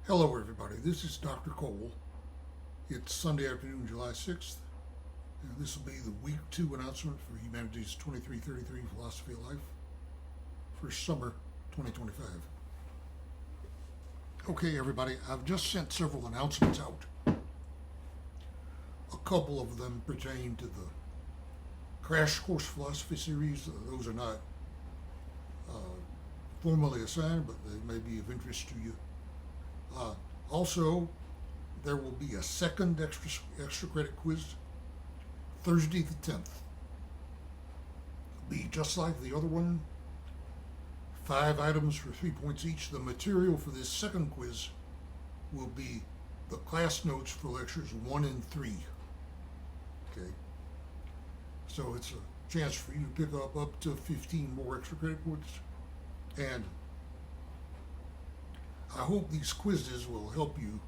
Hello, everybody. This is Dr. Cole. It's Sunday afternoon, July 6th, and this will be the Week 2 announcement for Humanities 2333 Philosophy of Life for summer 2025. Okay, everybody, I've just sent several announcements out. A couple of them pertain to the Crash Course Philosophy series. Those are not formally assigned, but they may be of interest to you. Also, there will be a second extra credit quiz Thursday the 10th. It'll be just like the other one, 5 items for 3 points each. The material for this second quiz will be the class notes for lectures 1 and 3. Okay, so it's a chance for you to pick up to 15 more extra credit points, and I hope these quizzes will help you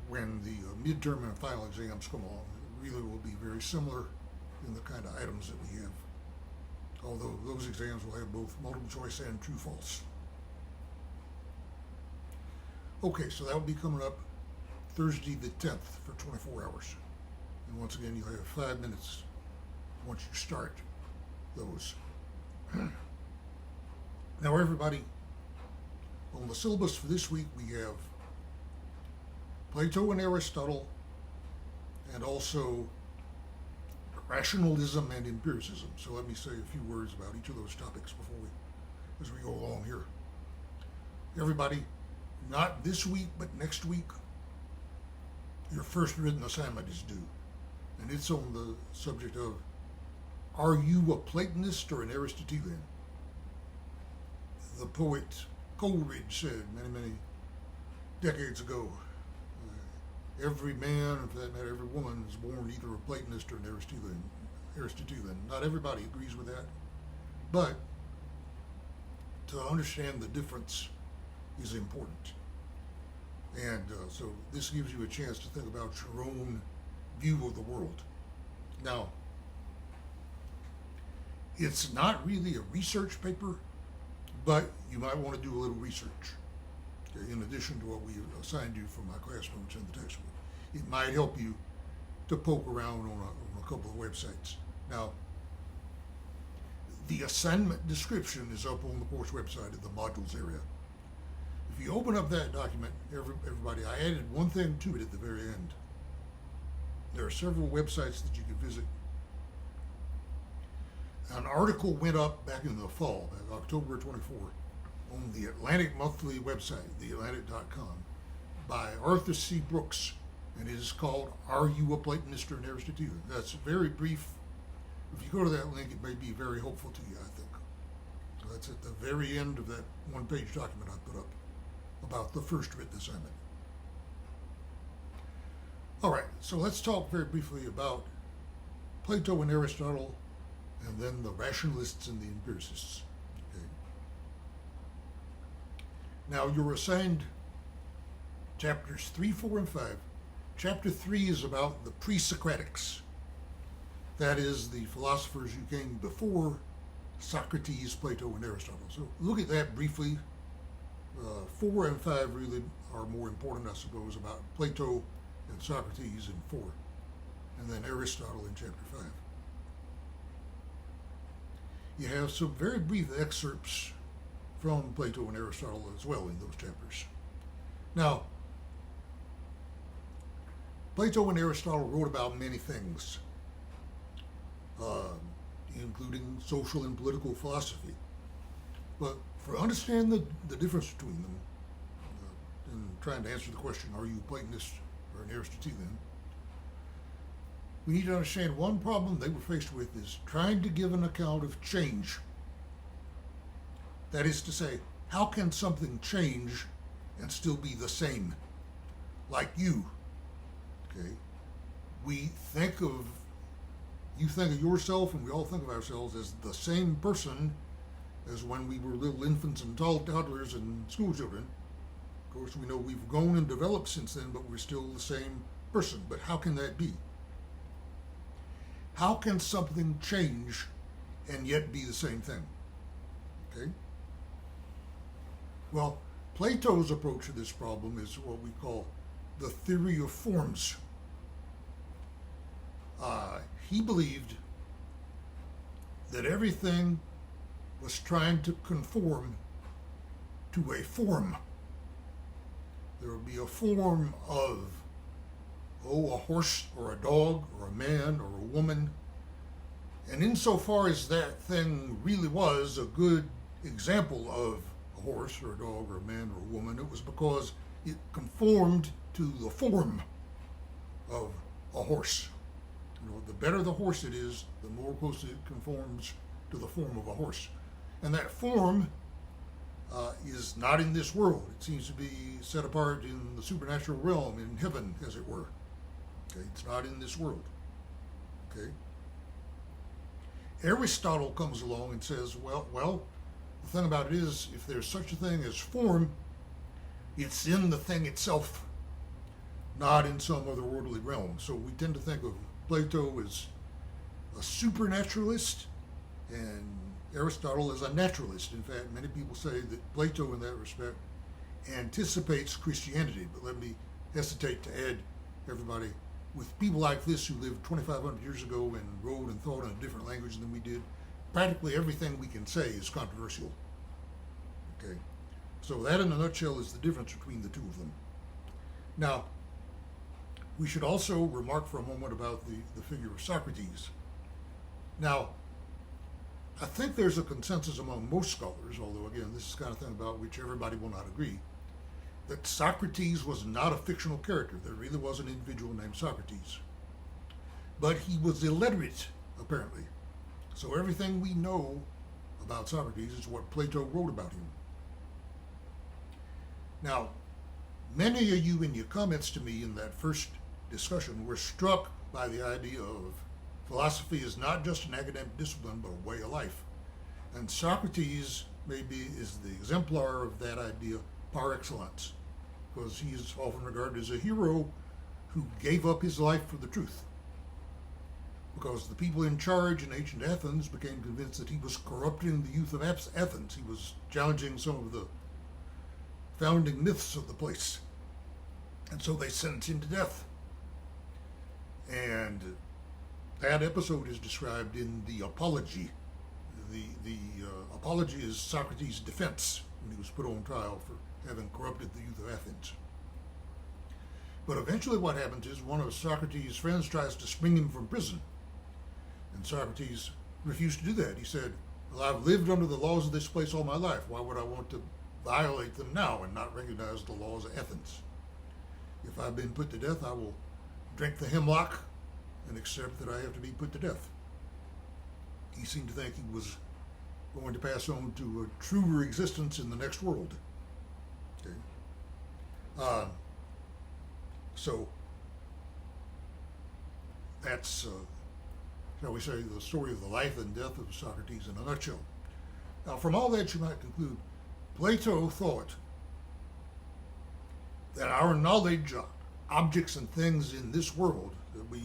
when the midterm and final exams come along. It really will be very similar in the kind of items that we have, although those exams will have both multiple choice and true false. Okay, so that will be coming up Thursday the 10th for 24 hours. And once again, you'll have 5 minutes once you start those. Now, everybody, on the syllabus for this week, we have Plato and Aristotle, and also rationalism and empiricism. So let me say a few words about each of those topics as we go along here. Everybody, not this week, but next week, your first written assignment is due. And it's on the subject of, are you a Platonist or an Aristotelian? The poet Coleridge said many decades ago, every man, and for that matter every woman, is born either a Platonist or an Aristotelian. Not everybody agrees with that, but to understand the difference is important. And so this gives you a chance to think about your own view of the world. Now, it's not really a research paper, but you might want to do a little research, okay, in addition to what we assigned you for my class notes in the textbook. It might help you to poke around on a couple of websites. Now, the assignment description is up on the course website in the modules area. If you open up that document, everybody, I added one thing to it at the very end. There are several websites that you can visit. An article went up back in the fall, back October 24, on the Atlantic Monthly website, theatlantic.com, by Arthur C. Brooks, and it is called, Are You a Platonist or an Aristotelian? That's very brief. If you go to that link, it may be very helpful to you, I think. So that's at the very end of that one-page document I put up about the first written assignment. All right, so let's talk very briefly about Plato and Aristotle, and then the rationalists and the empiricists. Okay. Now, you're assigned chapters 3, 4, and 5. Chapter 3 is about the pre-Socratics. That is, the philosophers who came before Socrates, Plato, and Aristotle. So look at that briefly. 4 and 5 really are more important, I suppose, about Plato and Socrates in 4, and then Aristotle in chapter 5. You have some very brief excerpts from Plato and Aristotle as well in those chapters. Now, Plato and Aristotle wrote about many things, including social and political philosophy. But for understand the difference between them, in trying to answer the question, are you a Platonist or an Aristotelian, we need to understand one problem they were faced with is trying to give an account of change. That is to say, how can something change and still be the same? Like you, okay? You think of yourself, and we all think of ourselves as the same person as when we were little infants and toddlers and school children. Of course, we know we've grown and developed since then, but we're still the same person. But how can that be? How can something change and yet be the same thing? Okay? Well, Plato's approach to this problem is what we call the theory of forms. He believed that everything was trying to conform to a form. There would be a form of, a horse or a dog or a man or a woman. And insofar as that thing really was a good example of a horse or a dog or a man or a woman, it was because it conformed to the form of a horse. The better the horse it is, the more closely it conforms to the form of a horse. And that form is not in this world. It seems to be set apart in the supernatural realm, in heaven, as it were. Okay, it's not in this world. Okay. Aristotle comes along and says, well, the thing about it is, if there's such a thing as form, it's in the thing itself, not in some otherworldly realm. So we tend to think of Plato as a supernaturalist and Aristotle as a naturalist. In fact, many people say that Plato, in that respect, anticipates Christianity. But let me hesitate to add, everybody, with people like this who lived 2,500 years ago and wrote and thought in a different language than we did, practically everything we can say is controversial. Okay, so that in a nutshell is the difference between the two of them. Now, we should also remark for a moment about the figure of Socrates. Now, I think there's a consensus among most scholars, although again, this is the kind of thing about which everybody will not agree, that Socrates was not a fictional character. There really was an individual named Socrates. But he was illiterate, apparently. So everything we know about Socrates is what Plato wrote about him. Now, many of you in your comments to me in that first discussion were struck by the idea of philosophy is not just an academic discipline, but a way of life. And Socrates maybe is the exemplar of that idea par excellence, because he is often regarded as a hero who gave up his life for the truth. Because the people in charge in ancient Athens became convinced that he was corrupting the youth of Athens. He was challenging some of the founding myths of the place. And so they sentenced him to death. And that episode is described in the Apology. The Apology is Socrates' defense when he was put on trial for having corrupted the youth of Athens. But eventually what happens is one of Socrates' friends tries to spring him from prison. And Socrates refused to do that. He said, well, I've lived under the laws of this place all my life. Why would I want to violate them now and not recognize the laws of Athens? If I've been put to death, I will drink the hemlock and accept that I have to be put to death. He seemed to think he was going to pass on to a truer existence in the next world. Okay. So that's, shall we say, the story of the life and death of Socrates in a nutshell. Now, from all that, you might conclude Plato thought that our knowledge of objects and things in this world that we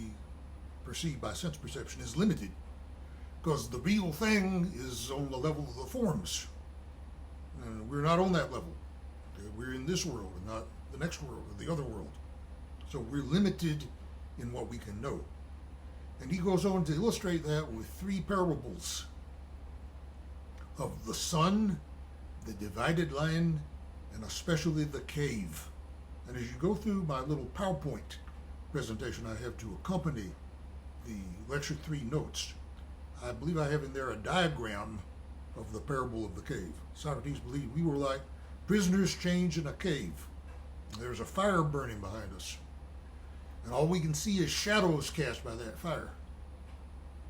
perceive by sense perception is limited, because the real thing is on the level of the forms. And we're not on that level. Okay? We're in this world and not the next world or the other world. So we're limited in what we can know. And he goes on to illustrate that with three parables of the sun, the divided line, and especially the cave. And as you go through my little PowerPoint presentation I have to accompany the Lecture 3 notes, I believe I have in there a diagram of the parable of the cave. Socrates believed we were like prisoners chained in a cave. There's a fire burning behind us. And all we can see is shadows cast by that fire.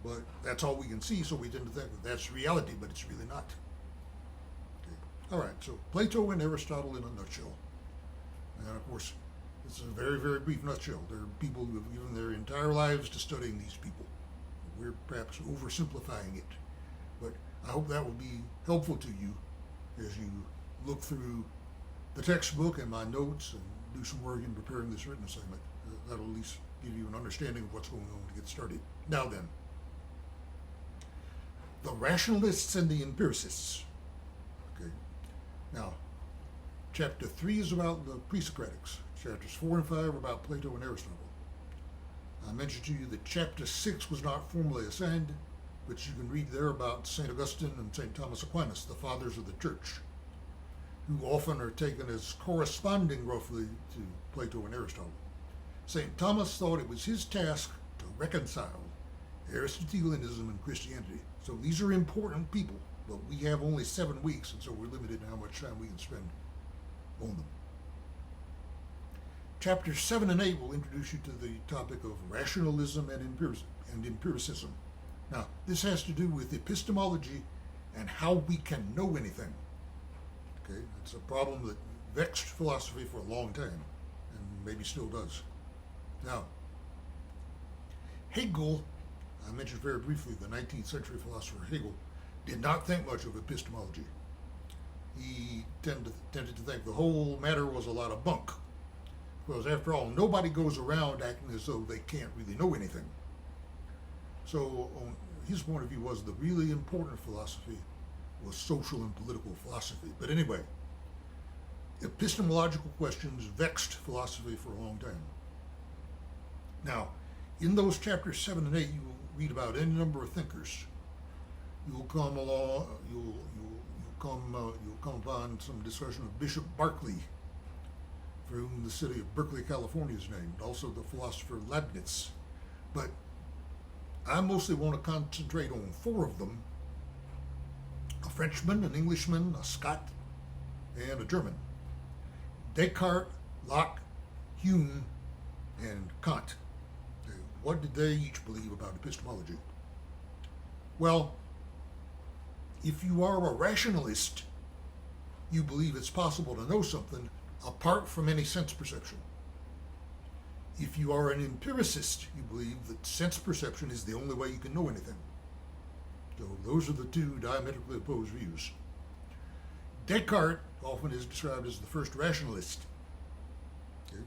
But that's all we can see, so we tend to think that that's reality, but it's really not. Okay. All right, so Plato and Aristotle in a nutshell. And of course, this is a very, very brief nutshell. There are people who have given their entire lives to studying these people. We're perhaps oversimplifying it, but I hope that will be helpful to you as you look through the textbook and my notes and do some work in preparing this written assignment. That'll at least give you an understanding of what's going on to get started. Now then, the rationalists and the empiricists. Okay. Now, Chapter 3 is about the pre-Socratics. Chapters 4 and 5 are about Plato and Aristotle. I mentioned to you that Chapter 6 was not formally assigned, but you can read there about St. Augustine and St. Thomas Aquinas, the fathers of the church, who often are taken as corresponding roughly to Plato and Aristotle. St. Thomas thought it was his task to reconcile Aristotelianism and Christianity. So these are important people, but we have only 7 weeks, and so we're limited in how much time we can spend on them. Chapters 7 and 8 will introduce you to the topic of rationalism and empiricism. Now, this has to do with epistemology and how we can know anything. Okay, it's a problem that vexed philosophy for a long time, and maybe still does. Now, Hegel, I mentioned very briefly, the 19th century philosopher Hegel, did not think much of epistemology. He tended to think the whole matter was a lot of bunk. Because after all, nobody goes around acting as though they can't really know anything. So his point of view was the really important philosophy was social and political philosophy. But anyway, epistemological questions vexed philosophy for a long time. Now, in those chapters 7 and 8, you will read about any number of thinkers. You'll come upon some discussion of Bishop Berkeley, for whom the city of Berkeley, California is named, also the philosopher Leibniz. But I mostly want to concentrate on 4 of them: a Frenchman, an Englishman, a Scot, and a German. Descartes, Locke, Hume, and Kant. What did they each believe about epistemology? Well, if you are a rationalist, you believe it's possible to know something apart from any sense perception. If you are an empiricist, you believe that sense perception is the only way you can know anything. So those are the 2 diametrically opposed views. Descartes often is described as the first rationalist. Okay.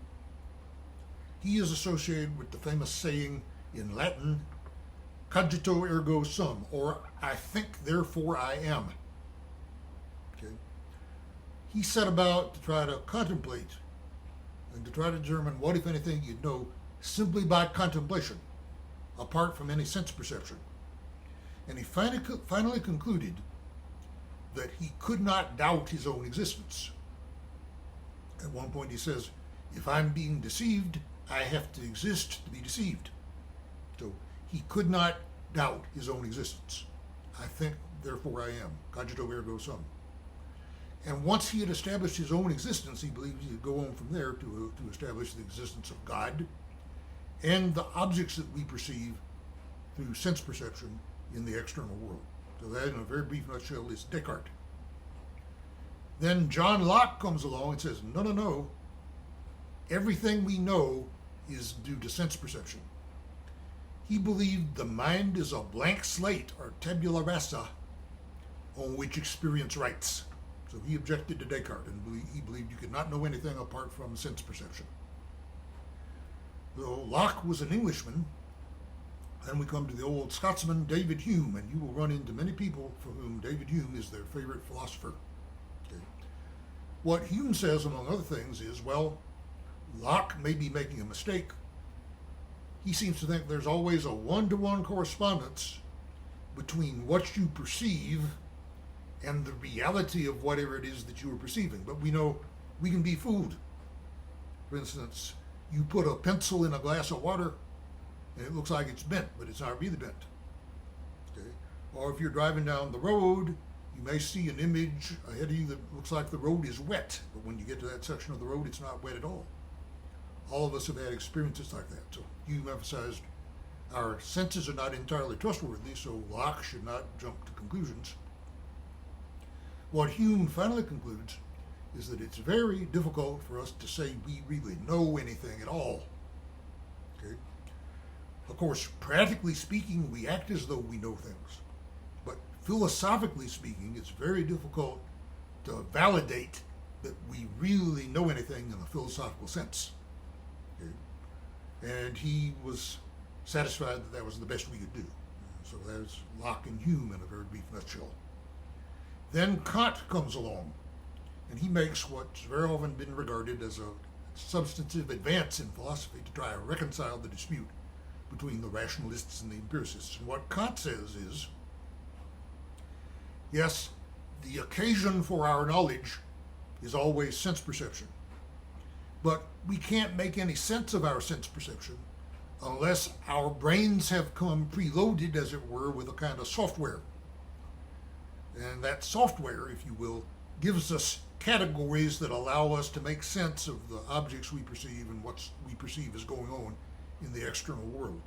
He is associated with the famous saying in Latin, cogito ergo sum, or I think, therefore I am. Okay. He set about to try to contemplate and to try to determine what, if anything, you'd know simply by contemplation, apart from any sense perception. And he finally concluded that he could not doubt his own existence. At one point he says, if I'm being deceived, I have to exist to be deceived. So he could not doubt his own existence. I think, therefore I am. Cogito ergo sum. And once he had established his own existence, he believed he could go on from there to establish the existence of God and the objects that we perceive through sense perception in the external world. So that, in a very brief nutshell, is Descartes. Then John Locke comes along and says, no. Everything we know is due to sense perception. He believed the mind is a blank slate, or tabula rasa, on which experience writes. So he objected to Descartes, and he believed you could not know anything apart from sense perception. So Locke was an Englishman. Then we come to the old Scotsman David Hume, and you will run into many people for whom David Hume is their favorite philosopher. Okay. What Hume says, among other things, is, well, Locke may be making a mistake. He seems to think there's always a one-to-one correspondence between what you perceive and the reality of whatever it is that you are perceiving. But we know we can be fooled. For instance, you put a pencil in a glass of water and it looks like it's bent, but it's not really bent. Okay? Or if you're driving down the road, you may see an image ahead of you that looks like the road is wet, but when you get to that section of the road, it's not wet at all. All of us have had experiences like that. So Hume emphasized our senses are not entirely trustworthy, so Locke should not jump to conclusions. What Hume finally concludes is that it's very difficult for us to say we really know anything at all. Okay? Of course, practically speaking, we act as though we know things. But philosophically speaking, it's very difficult to validate that we really know anything in a philosophical sense. Okay? And he was satisfied that that was the best we could do. So there's Locke and Hume in a very brief nutshell. Then Kant comes along. And he makes what's very often been regarded as a substantive advance in philosophy to try to reconcile the dispute between the rationalists and the empiricists. And what Kant says is, yes, the occasion for our knowledge is always sense perception. But we can't make any sense of our sense perception unless our brains have come preloaded, as it were, with a kind of software. And that software, if you will, gives us categories that allow us to make sense of the objects we perceive and what we perceive is going on in the external world.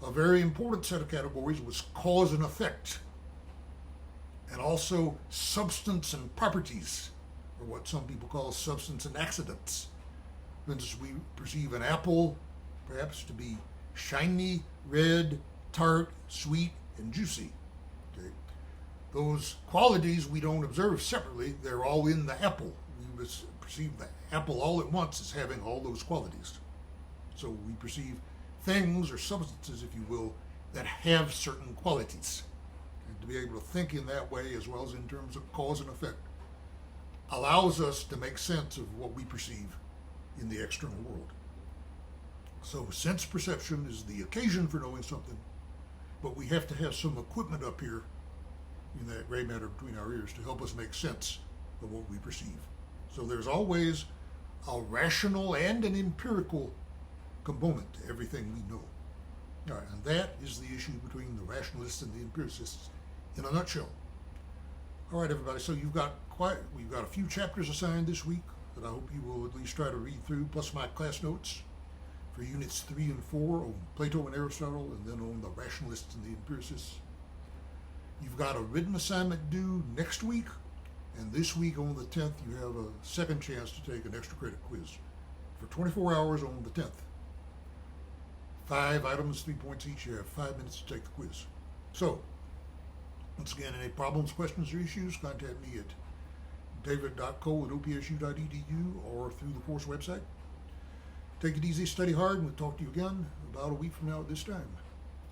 A very important set of categories was cause and effect, and also substance and properties, or what some people call substance and accidents. For instance, we perceive an apple perhaps to be shiny, red, tart, sweet, and juicy. Okay? Those qualities we don't observe separately, they're all in the apple. We perceive the apple all at once as having all those qualities. So we perceive things or substances, if you will, that have certain qualities. And to be able to think in that way, as well as in terms of cause and effect, allows us to make sense of what we perceive in the external world. So sense perception is the occasion for knowing something, but we have to have some equipment up here in that gray matter between our ears to help us make sense of what we perceive. So there's always a rational and an empirical component to everything we know. All right, and that is the issue between the rationalists and the empiricists in a nutshell. All right, everybody, so we've got a few chapters assigned this week that I hope you will at least try to read through, plus my class notes for units 3 and 4 on Plato and Aristotle, and then on the rationalists and the empiricists. You've got a written assignment due next week, and this week on the 10th, you have a second chance to take an extra credit quiz for 24 hours on the 10th. 5 items, 3 points each. You have 5 minutes to take the quiz. So, once again, any problems, questions, or issues, contact me at david.cole@opsu.edu or through the course website. Take it easy, study hard, and we'll talk to you again about a week from now at this time.